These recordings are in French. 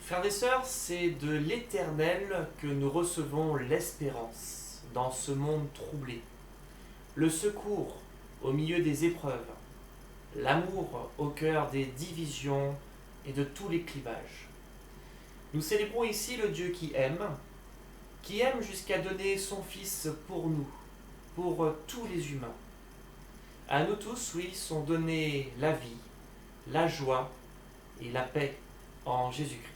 Frères et sœurs, c'est de l'Éternel que nous recevons l'espérance dans ce monde troublé, le secours au milieu des épreuves, l'amour au cœur des divisions et de tous les clivages. Nous célébrons ici le Dieu qui aime jusqu'à donner son Fils pour nous, pour tous les humains. À nous tous, oui, sont donnés la vie, la joie et la paix en Jésus-Christ.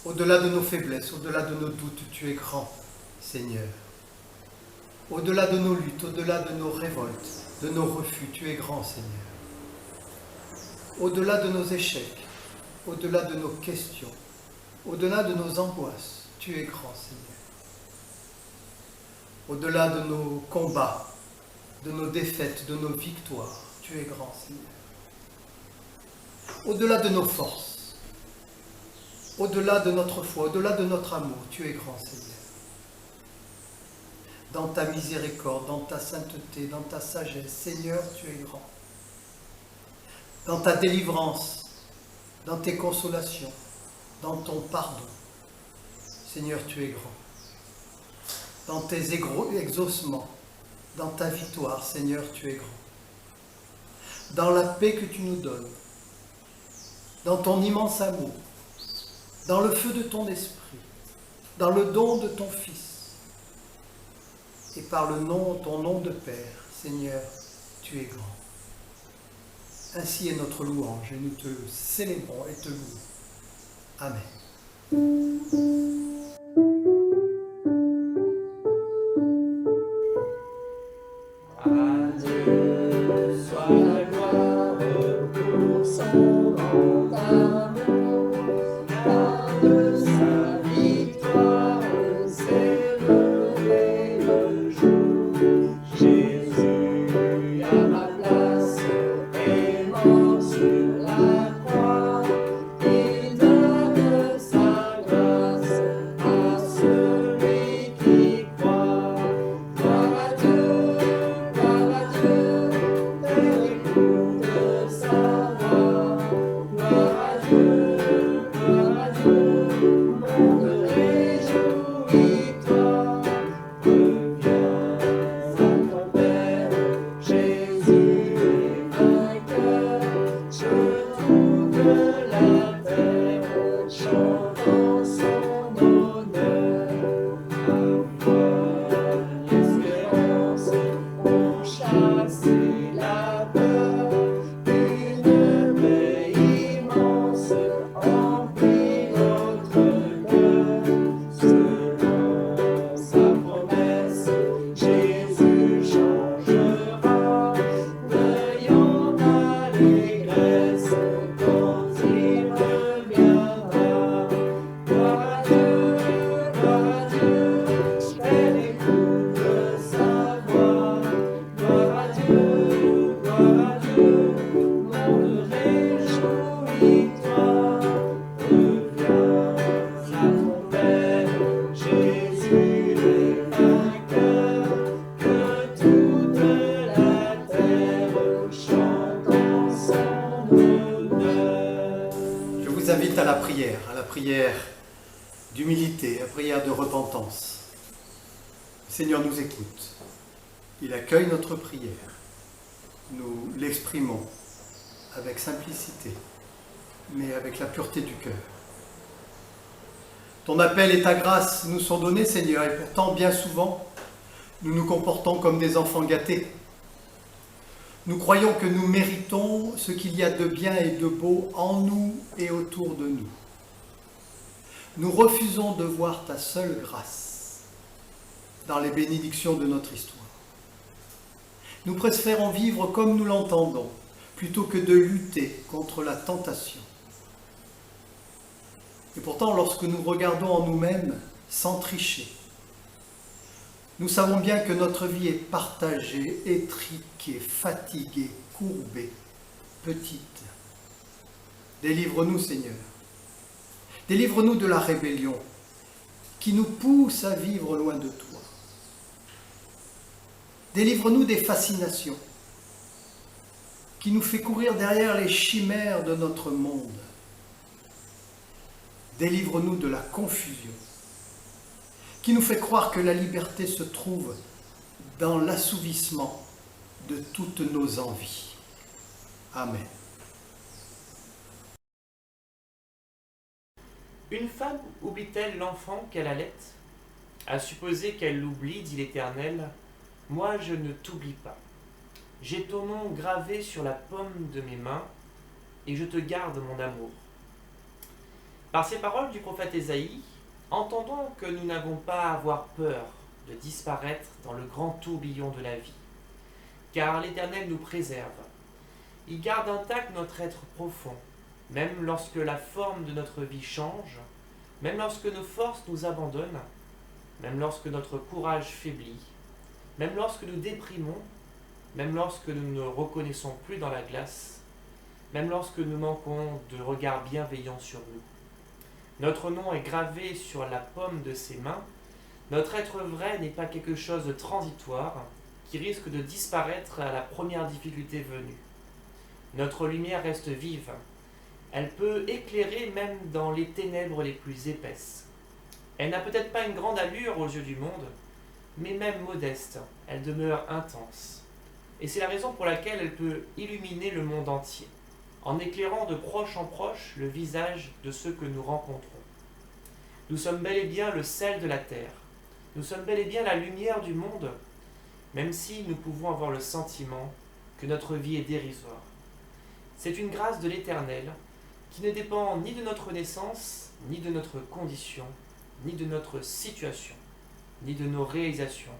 Au-delà de nos faiblesses, au-delà de nos doutes, tu es grand, Seigneur. Au-delà de nos luttes, au-delà de nos révoltes, de nos refus, tu es grand, Seigneur. Au-delà de nos échecs, au-delà de nos questions, au-delà de nos angoisses, tu es grand, Seigneur. Au-delà de nos combats, de nos défaites, de nos victoires, tu es grand, Seigneur. Au-delà de nos forces, au-delà de notre foi, au-delà de notre amour, tu es grand, Seigneur. Dans ta miséricorde, dans ta sainteté, dans ta sagesse, Seigneur, tu es grand. Dans ta délivrance, dans tes consolations, dans ton pardon, Seigneur, tu es grand. Dans tes exaucements, dans ta victoire, Seigneur, tu es grand. Dans la paix que tu nous donnes, dans ton immense amour, dans le feu de ton esprit, dans le don de ton Fils, et par ton nom de Père, Seigneur, tu es grand. Ainsi est notre louange, et nous te célébrons et te louons. Amen. Adieu, soit la gloire pour son grand amour, car de sa victoire s'est levé le jour. Jésus à ma place est mort sur la croix, il donne sa grâce à celui qui croit. Gloire à Dieu, écoute sa voix. Gloire à Dieu, monde réjouis-toi. Reviens à ton Père, Jésus est vainqueur. Que toute la terre chante son honneur. La foi, l'espérance ont chassé la peur. Une paix immense emplit notre cœur. Selon sa promesse, Jésus changera. Veillons d'allégresse quand il reviendra. Gloire à Dieu, elle écoute sa voix. Gloire à Dieu, monde réjouis-toi. Reviens à ton Père, Jésus est vainqueur. Que toute la terre chante en son honneur. Je vous invite à la prière d'humilité, à la prière de repentance. Le Seigneur nous écoute. Il accueille notre prière. Nous l'exprimons avec simplicité, mais avec la pureté du cœur. Ton appel et ta grâce nous sont donnés, Seigneur, et pourtant, bien souvent, nous nous comportons comme des enfants gâtés. Nous croyons que nous méritons ce qu'il y a de bien et de beau en nous et autour de nous. Nous refusons de voir ta seule grâce dans les bénédictions de notre histoire. Nous préférons vivre comme nous l'entendons, plutôt que de lutter contre la tentation. Et pourtant, lorsque nous regardons en nous-mêmes, sans tricher, nous savons bien que notre vie est partagée, étriquée, fatiguée, courbée, petite. Délivre-nous, Seigneur. Délivre-nous de la rébellion qui nous pousse à vivre loin de toi. Délivre-nous des fascinations qui nous fait courir derrière les chimères de notre monde. Délivre-nous de la confusion, qui nous fait croire que la liberté se trouve dans l'assouvissement de toutes nos envies. Amen. Une femme oublie-t-elle l'enfant qu'elle allait? À supposer qu'elle l'oublie, dit l'Éternel, moi je ne t'oublie pas. J'ai ton nom gravé sur la paume de mes mains, et je te garde mon amour. Par ces paroles du prophète Ésaïe, entendons que nous n'avons pas à avoir peur de disparaître dans le grand tourbillon de la vie, car l'Éternel nous préserve. Il garde intact notre être profond, même lorsque la forme de notre vie change, même lorsque nos forces nous abandonnent, même lorsque notre courage faiblit, même lorsque nous déprimons, même lorsque nous ne reconnaissons plus dans la glace, même lorsque nous manquons de regard bienveillant sur nous. Notre nom est gravé sur la paume de ses mains. Notre être vrai n'est pas quelque chose de transitoire qui risque de disparaître à la première difficulté venue. Notre lumière reste vive. Elle peut éclairer même dans les ténèbres les plus épaisses. Elle n'a peut-être pas une grande allure aux yeux du monde, mais même modeste, elle demeure intense. Et c'est la raison pour laquelle elle peut illuminer le monde entier, en éclairant de proche en proche le visage de ceux que nous rencontrons. Nous sommes bel et bien le sel de la terre. Nous sommes bel et bien la lumière du monde, même si nous pouvons avoir le sentiment que notre vie est dérisoire. C'est une grâce de l'Éternel qui ne dépend ni de notre naissance, ni de notre condition, ni de notre situation, ni de nos réalisations,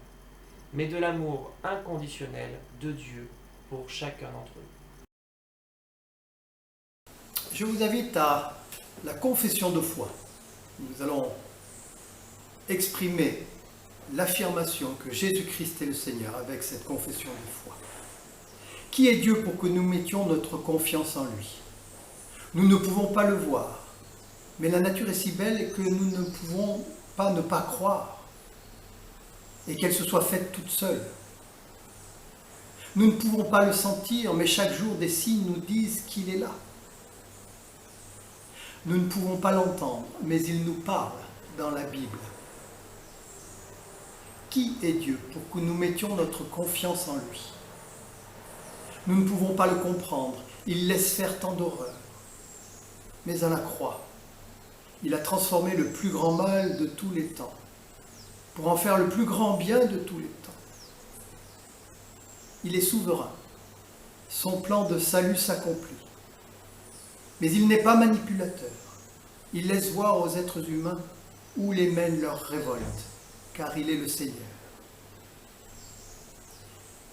mais de l'amour inconditionnel de Dieu pour chacun d'entre eux. Je vous invite à la confession de foi. Nous allons exprimer l'affirmation que Jésus-Christ est le Seigneur avec cette confession de foi. Qui est Dieu pour que nous mettions notre confiance en lui? Nous ne pouvons pas le voir, mais la nature est si belle que nous ne pouvons pas ne pas croire et qu'elle se soit faite toute seule. Nous ne pouvons pas le sentir, mais chaque jour des signes nous disent qu'il est là. Nous ne pouvons pas l'entendre, mais il nous parle dans la Bible. Qui est Dieu pour que nous mettions notre confiance en lui? Nous ne pouvons pas le comprendre, il laisse faire tant d'horreurs. Mais à la croix, il a transformé le plus grand mal de tous les temps pour en faire le plus grand bien de tous les temps. Il est souverain, son plan de salut s'accomplit. Mais il n'est pas manipulateur, il laisse voir aux êtres humains où les mène leur révolte, car il est le Seigneur.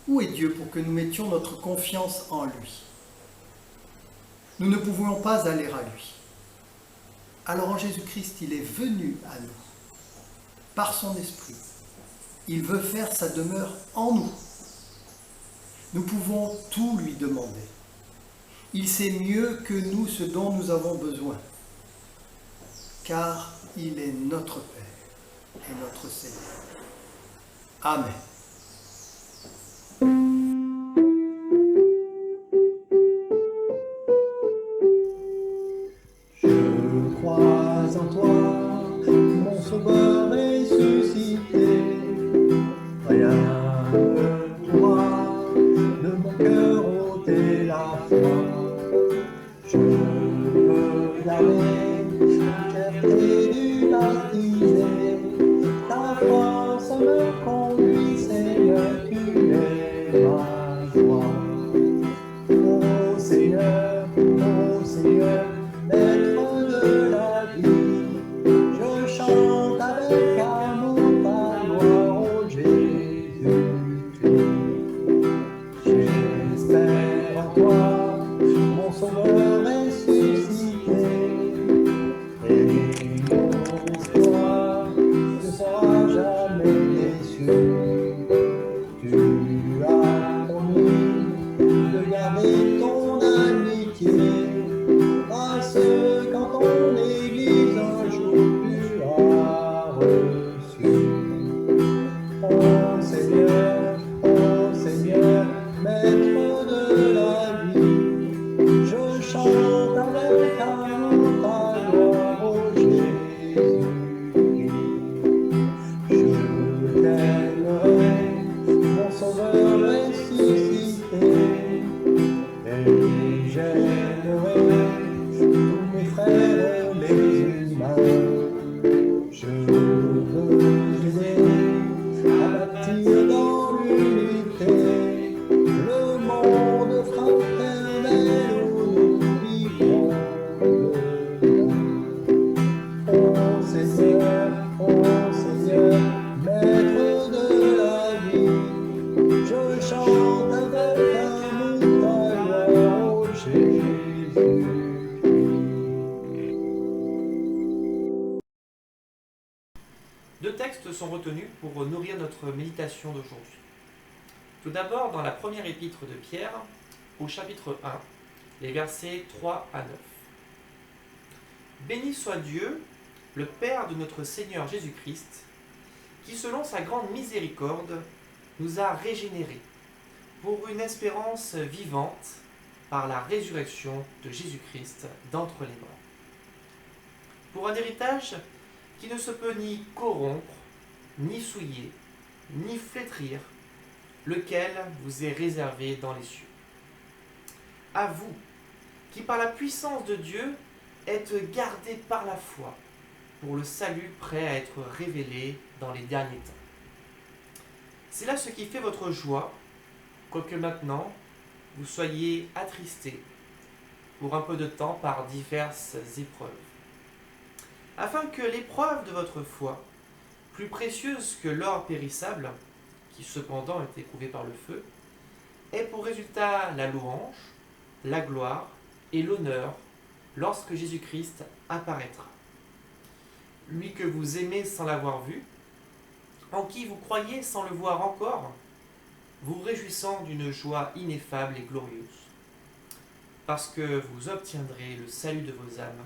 Où est Dieu pour que nous mettions notre confiance en lui? Nous ne pouvions pas aller à lui. Alors en Jésus-Christ, il est venu à nous, par son esprit. Il veut faire sa demeure en nous. Nous pouvons tout lui demander. Il sait mieux que nous ce dont nous avons besoin, car il est notre Père et notre Seigneur. Amen. Je crois en toi, mon sauveur ressuscité. Rien ne pourra de mon cœur ôter la foi. Je veux garder la fierté du baptisé. Ta force me conduit, Seigneur, tu es ma joie. Ô Seigneur, Maître de la vie, je chante avec amour ta gloire, ô Jésus-Christ. J'espère en toi, mon Sauveur ressuscité, et mon espoir textes sont retenus pour nourrir notre méditation d'aujourd'hui. Tout d'abord, dans la première épître de Pierre, au chapitre 1, les versets 3 à 9. Béni soit Dieu, le Père de notre Seigneur Jésus-Christ, qui selon sa grande miséricorde nous a régénérés pour une espérance vivante par la résurrection de Jésus-Christ d'entre les morts. Pour un héritage qui ne se peut ni corrompre, ni souiller, ni flétrir, lequel vous est réservé dans les cieux. À vous, qui par la puissance de Dieu êtes gardés par la foi, pour le salut prêt à être révélé dans les derniers temps. C'est là ce qui fait votre joie, quoique maintenant vous soyez attristés pour un peu de temps par diverses épreuves, afin que l'épreuve de votre foi, plus précieuse que l'or périssable, qui cependant est éprouvé par le feu, ait pour résultat la louange, la gloire et l'honneur lorsque Jésus-Christ apparaîtra. Lui que vous aimez sans l'avoir vu, en qui vous croyez sans le voir encore, vous réjouissant d'une joie ineffable et glorieuse, parce que vous obtiendrez le salut de vos âmes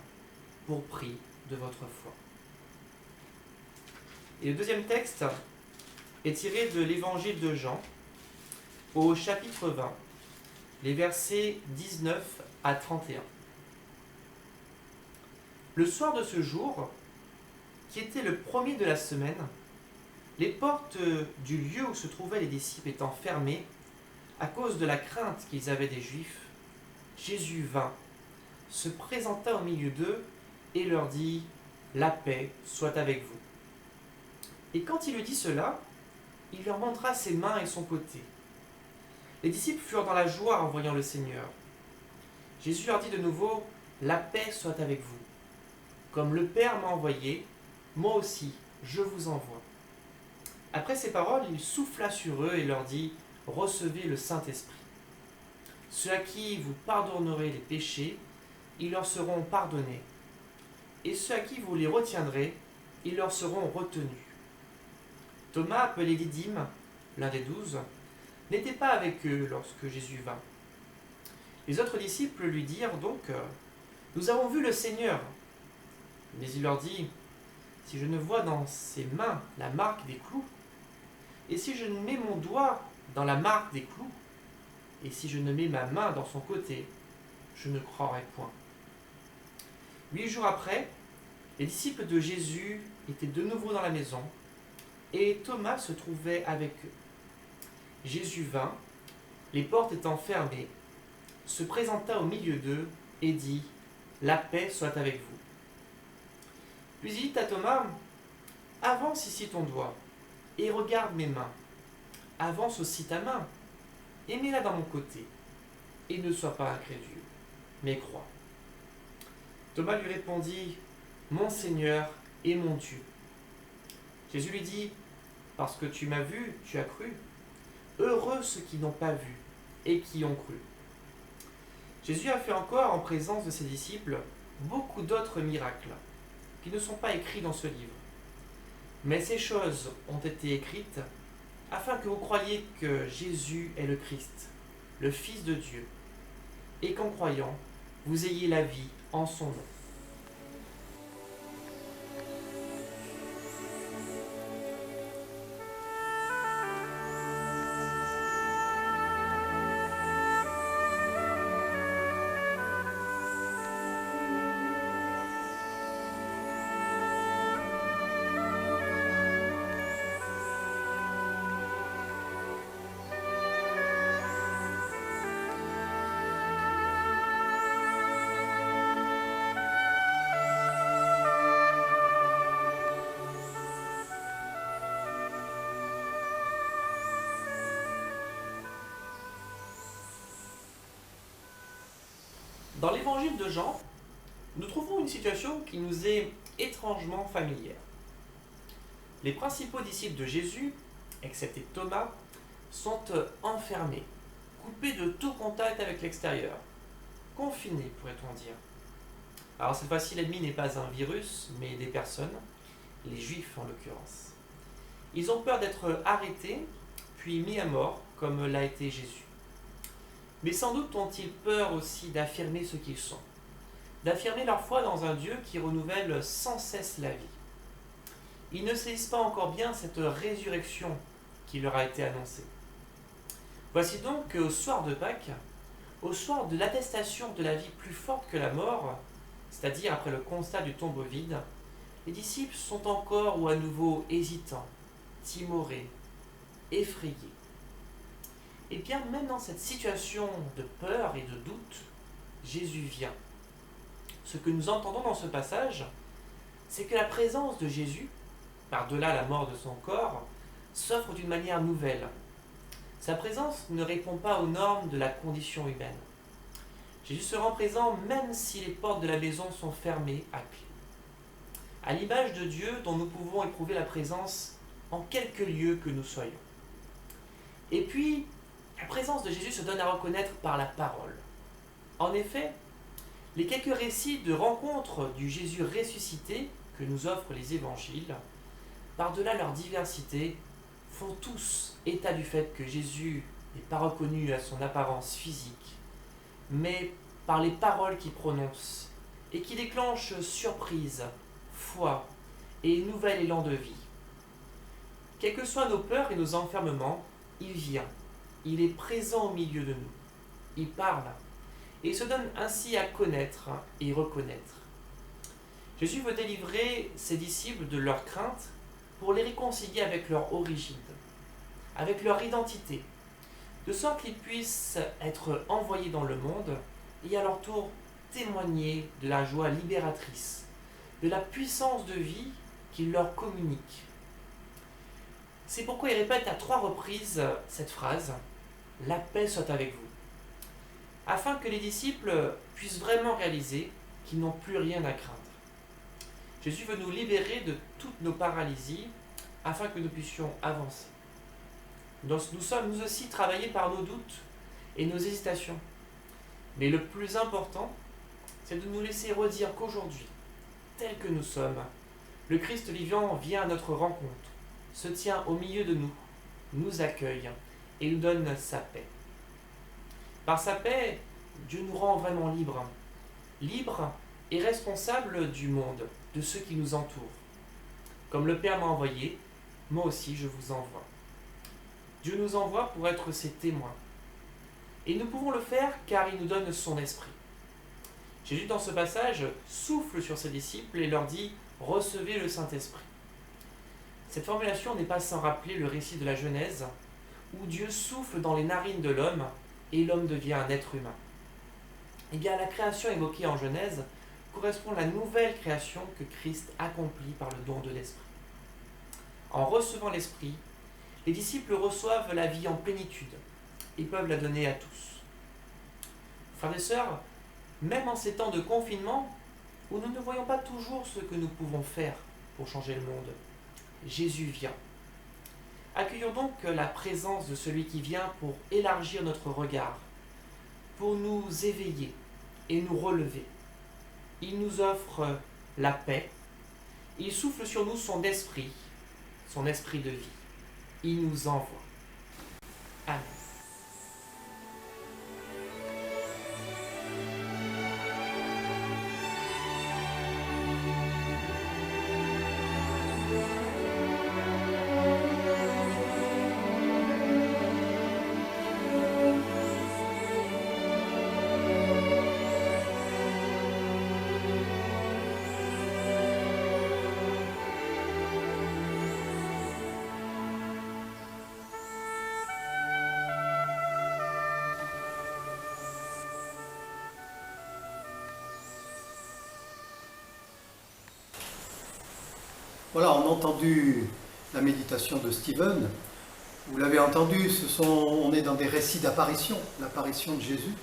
pour prix de votre foi. Et le deuxième texte est tiré de l'évangile de Jean, au chapitre 20, les versets 19 à 31. Le soir de ce jour, qui était le premier de la semaine, les portes du lieu où se trouvaient les disciples étant fermées, à cause de la crainte qu'ils avaient des Juifs, Jésus vint, se présenta au milieu d'eux et leur dit « La paix soit avec vous ». Et quand il eut dit cela, il leur montra ses mains et son côté. Les disciples furent dans la joie en voyant le Seigneur. Jésus leur dit de nouveau « La paix soit avec vous. Comme le Père m'a envoyé, moi aussi je vous envoie. » Après ces paroles, il souffla sur eux et leur dit « Recevez le Saint-Esprit. Ceux à qui vous pardonnerez les péchés, ils leur seront pardonnés. Et ceux à qui vous les retiendrez, ils leur seront retenus. » Thomas, appelé Didyme, l'un des 12, n'était pas avec eux lorsque Jésus vint. Les autres disciples lui dirent donc « Nous avons vu le Seigneur. » Mais il leur dit « Si je ne vois dans ses mains la marque des clous, et si je ne mets mon doigt dans la marque des clous, et si je ne mets ma main dans son côté, je ne croirai point. » 8 jours après, les disciples de Jésus étaient de nouveau dans la maison, et Thomas se trouvait avec eux. Jésus vint, les portes étant fermées, se présenta au milieu d'eux et dit « La paix soit avec vous. » Puis il dit à Thomas « Avance ici ton doigt, et regarde mes mains. Avance aussi ta main, et mets-la dans mon côté, et ne sois pas incrédule, mais crois. » Thomas lui répondit « Mon Seigneur et mon Dieu. » Jésus lui dit « Parce que tu m'as vu, tu as cru. Heureux ceux qui n'ont pas vu et qui ont cru. » Jésus a fait encore, en présence de ses disciples, beaucoup d'autres miracles, qui ne sont pas écrits dans ce livre. Mais ces choses ont été écrites afin que vous croyiez que Jésus est le Christ, le Fils de Dieu, et qu'en croyant, vous ayez la vie en son nom. Dans l'évangile de Jean, nous trouvons une situation qui nous est étrangement familière. Les principaux disciples de Jésus, excepté Thomas, sont enfermés, coupés de tout contact avec l'extérieur, confinés, pourrait-on dire. Alors cette fois-ci, l'ennemi n'est pas un virus, mais des personnes, les Juifs en l'occurrence. Ils ont peur d'être arrêtés, puis mis à mort, comme l'a été Jésus. Mais sans doute ont-ils peur aussi d'affirmer ce qu'ils sont, d'affirmer leur foi dans un Dieu qui renouvelle sans cesse la vie. Ils ne saisissent pas encore bien cette résurrection qui leur a été annoncée. Voici donc qu'au soir de Pâques, au soir de l'attestation de la vie plus forte que la mort, c'est-à-dire après le constat du tombeau vide, les disciples sont encore ou à nouveau hésitants, timorés, effrayés. Et bien même dans cette situation de peur et de doute, Jésus vient. Ce que nous entendons dans ce passage, c'est que la présence de Jésus, par-delà la mort de son corps, s'offre d'une manière nouvelle. Sa présence ne répond pas aux normes de la condition humaine. Jésus se rend présent même si les portes de la maison sont fermées à clé. À l'image de Dieu dont nous pouvons éprouver la présence en quelque lieu que nous soyons. Et puis, la présence de Jésus se donne à reconnaître par la parole. En effet, les quelques récits de rencontres du Jésus ressuscité que nous offrent les évangiles, par-delà leur diversité, font tous état du fait que Jésus n'est pas reconnu à son apparence physique, mais par les paroles qu'il prononce et qui déclenchent surprise, foi et nouvel élan de vie. Quelles que soient nos peurs et nos enfermements, il vient, il est présent au milieu de nous, il parle et se donne ainsi à connaître et reconnaître. Jésus veut délivrer ses disciples de leurs craintes pour les réconcilier avec leur origine, avec leur identité, de sorte qu'ils puissent être envoyés dans le monde et à leur tour témoigner de la joie libératrice, de la puissance de vie qu'il leur communique. C'est pourquoi il répète à 3 reprises cette phrase « La paix soit avec vous », afin que les disciples puissent vraiment réaliser qu'ils n'ont plus rien à craindre. Jésus veut nous libérer de toutes nos paralysies afin que nous puissions avancer. Nous sommes nous aussi travaillés par nos doutes et nos hésitations. Mais le plus important, c'est de nous laisser redire qu'aujourd'hui, tel que nous sommes, le Christ vivant vient à notre rencontre, se tient au milieu de nous, nous accueille et nous donne sa paix. Par sa paix, Dieu nous rend vraiment libres. Libres et responsables du monde, de ceux qui nous entourent. Comme le Père m'a envoyé, moi aussi je vous envoie. Dieu nous envoie pour être ses témoins. Et nous pouvons le faire car il nous donne son esprit. Jésus, dans ce passage, souffle sur ses disciples et leur dit « Recevez le Saint-Esprit ». Cette formulation n'est pas sans rappeler le récit de la Genèse, où Dieu souffle dans les narines de l'homme et l'homme devient un être humain. Eh bien, la création évoquée en Genèse correspond à la nouvelle création que Christ accomplit par le don de l'Esprit. En recevant l'Esprit, les disciples reçoivent la vie en plénitude et peuvent la donner à tous. Frères et sœurs, même en ces temps de confinement, où nous ne voyons pas toujours ce que nous pouvons faire pour changer le monde, Jésus vient. Accueillons donc la présence de celui qui vient pour élargir notre regard, pour nous éveiller et nous relever. Il nous offre la paix, il souffle sur nous son esprit de vie. Il nous envoie. Amen. Voilà, on a entendu la méditation de Stephen. Vous l'avez entendu, on est dans des récits d'apparition, l'apparition de Jésus.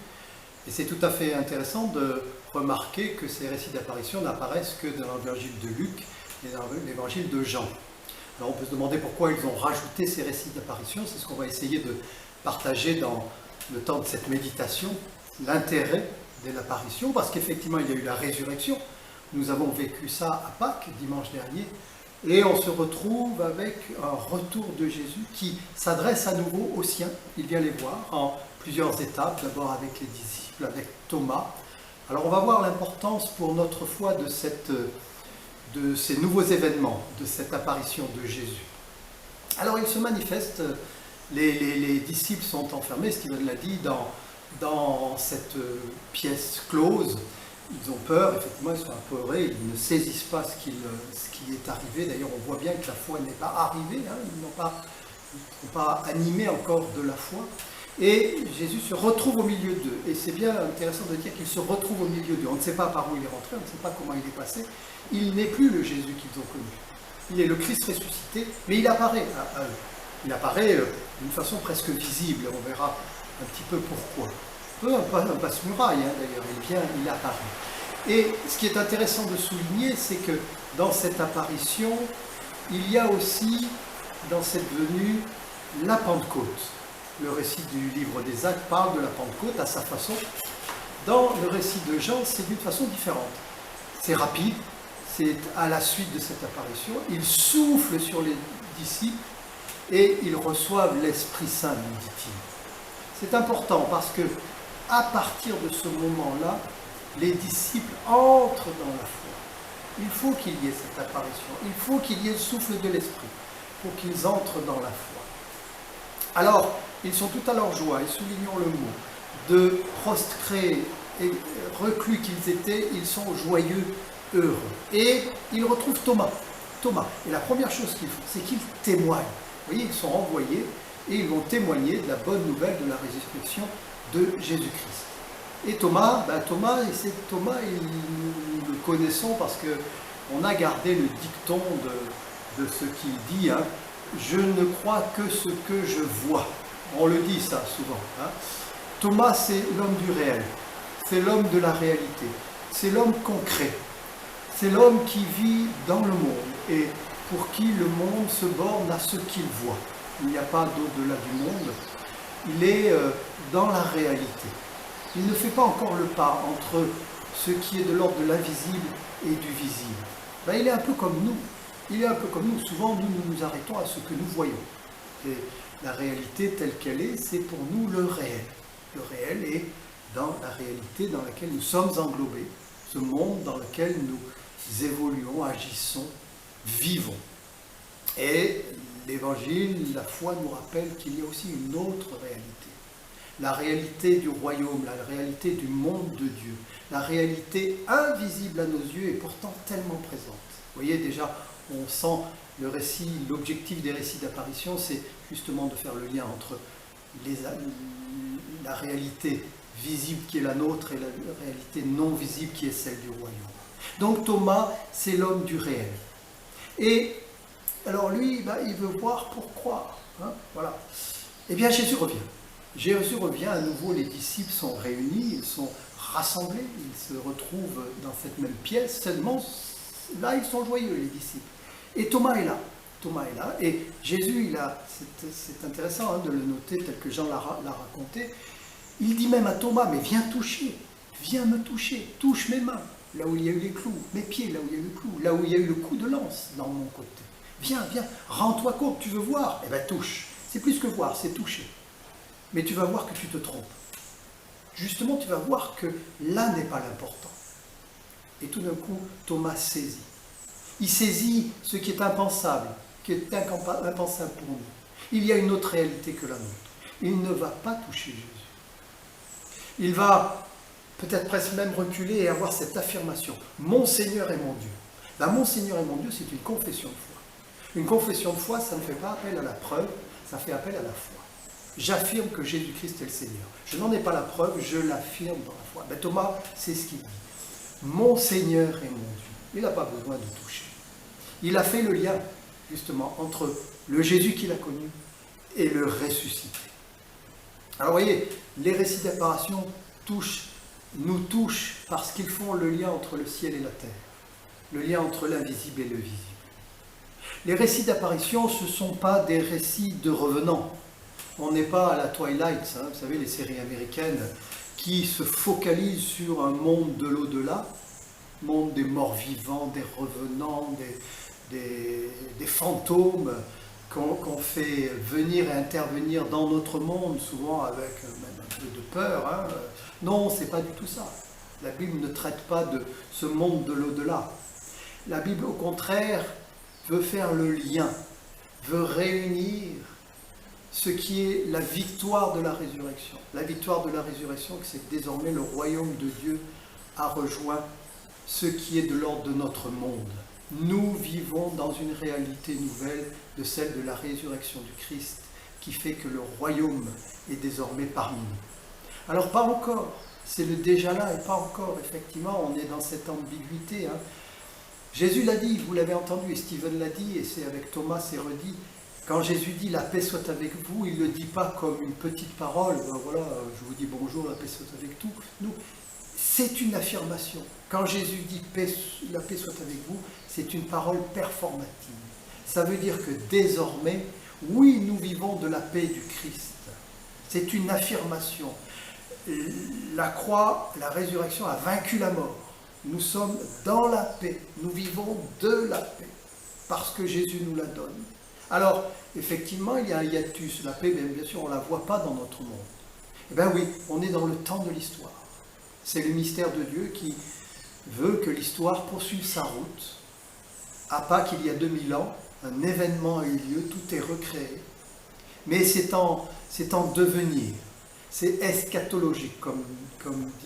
Et c'est tout à fait intéressant de remarquer que ces récits d'apparition n'apparaissent que dans l'évangile de Luc et dans l'évangile de Jean. Alors on peut se demander pourquoi ils ont rajouté ces récits d'apparition. C'est ce qu'on va essayer de partager dans le temps de cette méditation, l'intérêt de l'apparition, parce qu'effectivement il y a eu la résurrection. Nous avons vécu ça à Pâques, dimanche dernier, Et on se retrouve avec un retour de Jésus qui s'adresse à nouveau aux siens. Il vient les voir en plusieurs étapes, d'abord avec les disciples, avec Thomas. Alors on va voir l'importance pour notre foi de ces nouveaux événements, de cette apparition de Jésus. Alors il se manifeste, les disciples sont enfermés, Steven l'a dit, dans cette pièce close. Ils ont peur, effectivement, ils sont apeurés, ils ne saisissent pas ce qui est arrivé. D'ailleurs, on voit bien que la foi n'est pas arrivée, hein, ils ne sont pas animés encore de la foi. Et Jésus se retrouve au milieu d'eux. Et c'est bien intéressant de dire qu'il se retrouve au milieu d'eux. On ne sait pas par où il est rentré, on ne sait pas comment il est passé. Il n'est plus le Jésus qu'ils ont connu. Il est le Christ ressuscité, mais il apparaît à eux. Il apparaît d'une façon presque visible, on verra un petit peu pourquoi. Un passe-muraille, hein, d'ailleurs, il apparaît. Et ce qui est intéressant de souligner, c'est que dans cette apparition, il y a aussi, dans cette venue, la Pentecôte. Le récit du livre des Actes parle de la Pentecôte à sa façon. Dans le récit de Jean, c'est d'une façon différente. C'est rapide, c'est à la suite de cette apparition. Il souffle sur les disciples et ils reçoivent l'Esprit Saint, nous dit-il. C'est important parce que à partir de ce moment-là, les disciples entrent dans la foi. Il faut qu'il y ait cette apparition, il faut qu'il y ait le souffle de l'Esprit pour qu'ils entrent dans la foi. Alors, ils sont tout à leur joie, et soulignons le mot, de prostrés et reclus qu'ils étaient, ils sont joyeux, heureux. Et ils retrouvent Thomas. Et la première chose qu'ils font, c'est qu'ils témoignent. Vous voyez, ils sont envoyés et ils vont témoigner de la bonne nouvelle de la résurrection de Jésus-Christ. Et Thomas, nous le connaissons parce qu'on a gardé le dicton de ce qu'il dit, hein, je ne crois que ce que je vois. On le dit ça souvent. Hein. Thomas, c'est l'homme du réel, c'est l'homme de la réalité, c'est l'homme concret, c'est l'homme qui vit dans le monde et pour qui le monde se borne à ce qu'il voit. Il n'y a pas d'au-delà du monde, il est dans la réalité. Il ne fait pas encore le pas entre ce qui est de l'ordre de l'invisible et du visible. Ben, il est un peu comme nous. Souvent, nous nous arrêtons à ce que nous voyons. Et la réalité telle qu'elle est, c'est pour nous le réel. Le réel est dans la réalité dans laquelle nous sommes englobés, ce monde dans lequel nous évoluons, agissons, vivons. Et l'Évangile, la foi nous rappelle qu'il y a aussi une autre réalité. La réalité du royaume, la réalité du monde de Dieu, la réalité invisible à nos yeux et pourtant tellement présente. Vous voyez déjà, on sent le récit, l'objectif des récits d'apparition, c'est justement de faire le lien entre la réalité visible qui est la nôtre et la réalité non visible qui est celle du royaume. Donc Thomas, c'est l'homme du réel. Et alors lui, il veut voir pour croire. Hein, voilà. Eh bien Jésus revient. Jésus revient, à nouveau les disciples sont réunis, ils sont rassemblés, ils se retrouvent dans cette même pièce, seulement là ils sont joyeux les disciples. Et Thomas est là, et Jésus, c'est intéressant hein, de le noter tel que Jean l'a raconté, il dit même à Thomas, mais viens me toucher, touche mes mains, là où il y a eu les clous, mes pieds, là où il y a eu le clou, là où il y a eu le coup de lance dans mon côté. Viens, rends-toi compte, tu veux voir? Eh bien touche, c'est plus que voir, c'est toucher. Mais tu vas voir que tu te trompes. Justement, tu vas voir que là n'est pas l'important. Et tout d'un coup, Thomas saisit. Il saisit ce qui est impensable, qui est impensable pour nous. Il y a une autre réalité que la nôtre. Il ne va pas toucher Jésus. Il va peut-être presque même reculer et avoir cette affirmation. Mon Seigneur est mon Dieu. Là, mon Seigneur est mon Dieu, c'est une confession de foi. Une confession de foi, ça ne fait pas appel à la preuve, ça fait appel à la foi. J'affirme que Jésus-Christ est le Seigneur. Je n'en ai pas la preuve, je l'affirme dans la foi. Ben, Thomas, c'est ce qu'il dit. Mon Seigneur est mon Dieu. Il n'a pas besoin de toucher. Il a fait le lien, justement, entre le Jésus qu'il a connu et le ressuscité. Alors, vous voyez, les récits d'apparition nous touchent parce qu'ils font le lien entre le ciel et la terre. Le lien entre l'invisible et le visible. Les récits d'apparition, ce ne sont pas des récits de revenants. On n'est pas à la Twilight, hein, vous savez, les séries américaines qui se focalisent sur un monde de l'au-delà, monde des morts vivants, des revenants, des fantômes qu'on fait venir et intervenir dans notre monde, souvent avec même un peu de peur. Hein. Non, c'est pas du tout ça. La Bible ne traite pas de ce monde de l'au-delà. La Bible, au contraire, veut faire le lien, veut réunir ce qui est la victoire de la résurrection. La victoire de la résurrection, c'est que désormais le royaume de Dieu a rejoint ce qui est de l'ordre de notre monde. Nous vivons dans une réalité nouvelle de celle de la résurrection du Christ, qui fait que le royaume est désormais parmi nous. Alors pas encore, c'est le déjà là et pas encore, effectivement, on est dans cette ambiguïté. Hein. Jésus l'a dit, vous l'avez entendu, et Stephen l'a dit, et c'est avec Thomas, c'est redit. Quand Jésus dit « la paix soit avec vous », il ne le dit pas comme une petite parole, ben voilà, je vous dis bonjour, la paix soit avec tout. Nous, c'est une affirmation. Quand Jésus dit « la paix soit avec vous », c'est une parole performative. Ça veut dire que désormais, oui, nous vivons de la paix du Christ. C'est une affirmation. La croix, la résurrection a vaincu la mort. Nous sommes dans la paix. Nous vivons de la paix parce que Jésus nous la donne. Alors, effectivement, il y a un hiatus. La paix, bien sûr, on ne la voit pas dans notre monde. Eh bien oui, on est dans le temps de l'histoire. C'est le mystère de Dieu qui veut que l'histoire poursuive sa route. À Pâques, il y a 2000 ans, un événement a eu lieu, tout est recréé. Mais c'est en devenir. C'est eschatologique, comme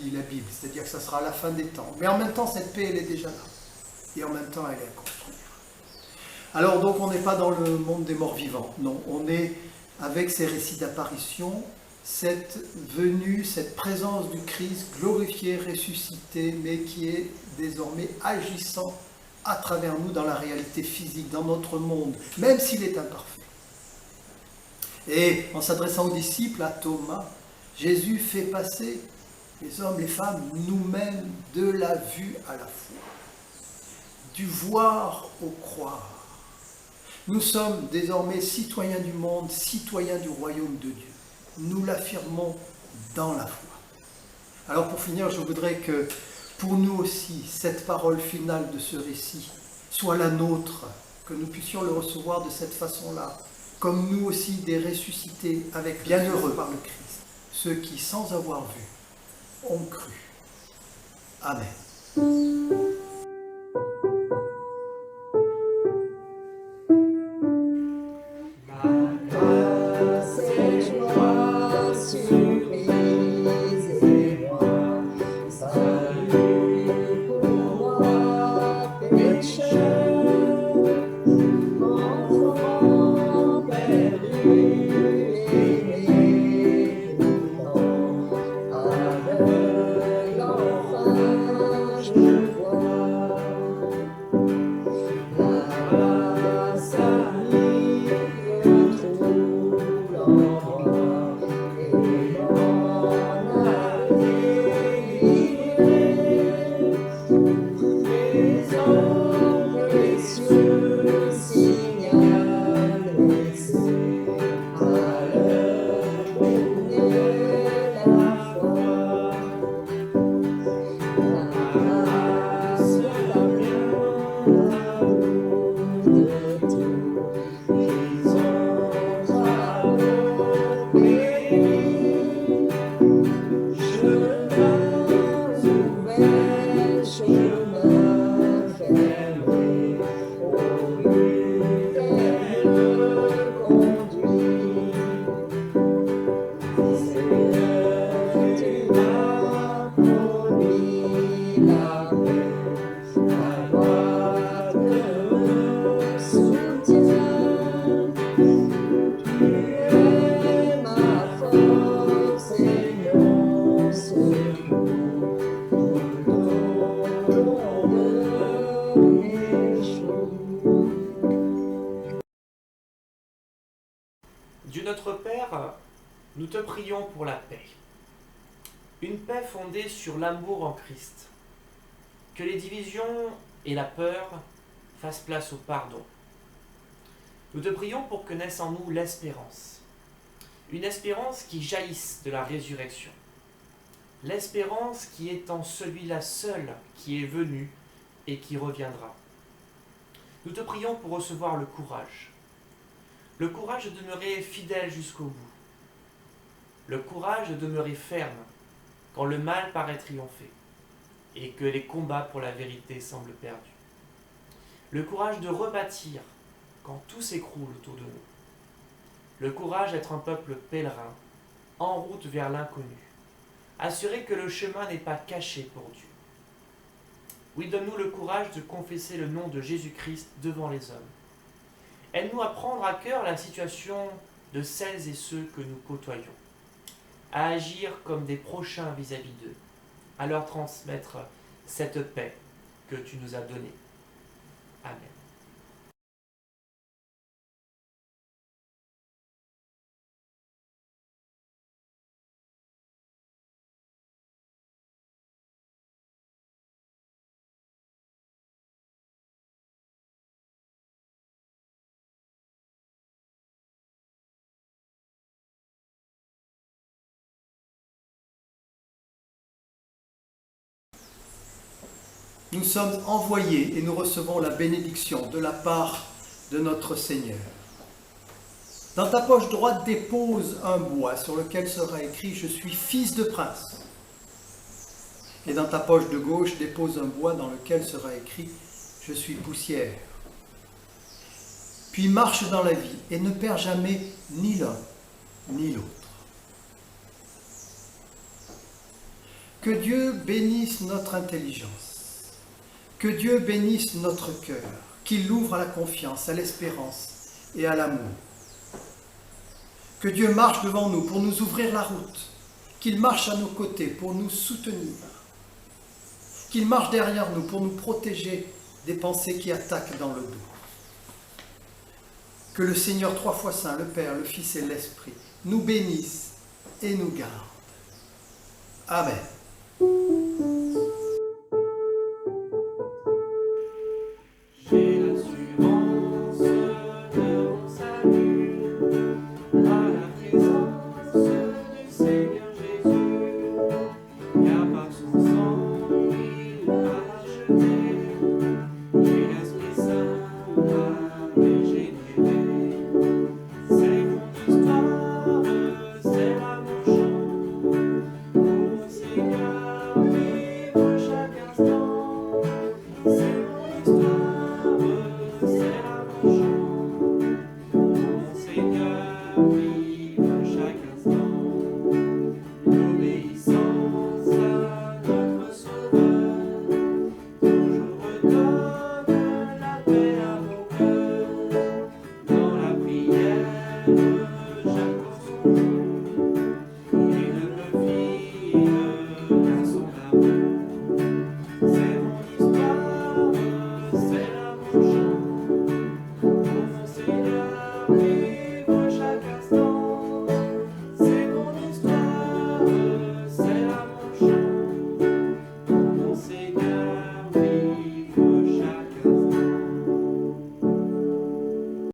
dit la Bible. C'est-à-dire que ça sera à la fin des temps. Mais en même temps, cette paix, elle est déjà là. Et en même temps, elle est à construire. Alors donc, on n'est pas dans le monde des morts vivants. Non, on est avec ces récits d'apparition, cette venue, cette présence du Christ glorifié, ressuscité, mais qui est désormais agissant à travers nous dans la réalité physique, dans notre monde, même s'il est imparfait. Et en s'adressant aux disciples, à Thomas, Jésus fait passer les hommes, les femmes, nous-mêmes, de la vue à la foi, du voir au croire. Nous sommes désormais citoyens du monde, citoyens du royaume de Dieu. Nous l'affirmons dans la foi. Alors pour finir, je voudrais que pour nous aussi, cette parole finale de ce récit soit la nôtre, que nous puissions le recevoir de cette façon-là, comme nous aussi des ressuscités avec bienheureux par le Christ, ceux qui sans avoir vu ont cru. Amen. Dieu notre Père, nous te prions pour la paix. Une paix fondée sur l'amour en Christ. Que les divisions et la peur fassent place au pardon. Nous te prions pour que naisse en nous l'espérance. Une espérance qui jaillisse de la résurrection. L'espérance qui est en celui-là seul qui est venu et qui reviendra. Nous te prions pour recevoir le courage. Le courage de demeurer fidèle jusqu'au bout. Le courage de demeurer ferme quand le mal paraît triompher et que les combats pour la vérité semblent perdus. Le courage de rebâtir quand tout s'écroule autour de nous. Le courage d'être un peuple pèlerin, en route vers l'inconnu. Assurer que le chemin n'est pas caché pour Dieu. Oui, donne-nous le courage de confesser le nom de Jésus-Christ devant les hommes. Aide-nous à prendre à cœur la situation de celles et ceux que nous côtoyons, à agir comme des prochains vis-à-vis d'eux, à leur transmettre cette paix que tu nous as donnée. Amen. Nous sommes envoyés et nous recevons la bénédiction de la part de notre Seigneur. Dans ta poche droite, dépose un bois sur lequel sera écrit « Je suis fils de prince ». Et dans ta poche de gauche, dépose un bois dans lequel sera écrit « Je suis poussière ». Puis marche dans la vie et ne perds jamais ni l'un ni l'autre. Que Dieu bénisse notre intelligence. Que Dieu bénisse notre cœur, qu'il l'ouvre à la confiance, à l'espérance et à l'amour. Que Dieu marche devant nous pour nous ouvrir la route, qu'il marche à nos côtés pour nous soutenir, qu'il marche derrière nous pour nous protéger des pensées qui attaquent dans le dos. Que le Seigneur trois fois saint, le Père, le Fils et l'Esprit, nous bénisse et nous garde. Amen. J'ai l'assurance de mon salut, à la présence du Seigneur Jésus, car par son sang il m'a racheté, et l'Esprit Saint m'a régénéré. C'est mon histoire, c'est là mon chant, mon Seigneur vive chaque instant. C'est mon histoire, c'est là mon chant, mon Seigneur vive chaque instant. L'obéissance à notre Sauveur, toujours redonne la paix à mon cœur. Dans la prière, j'accorde son jour, et ne me fie qu'à son amour. C'est mon histoire, c'est là mon chant.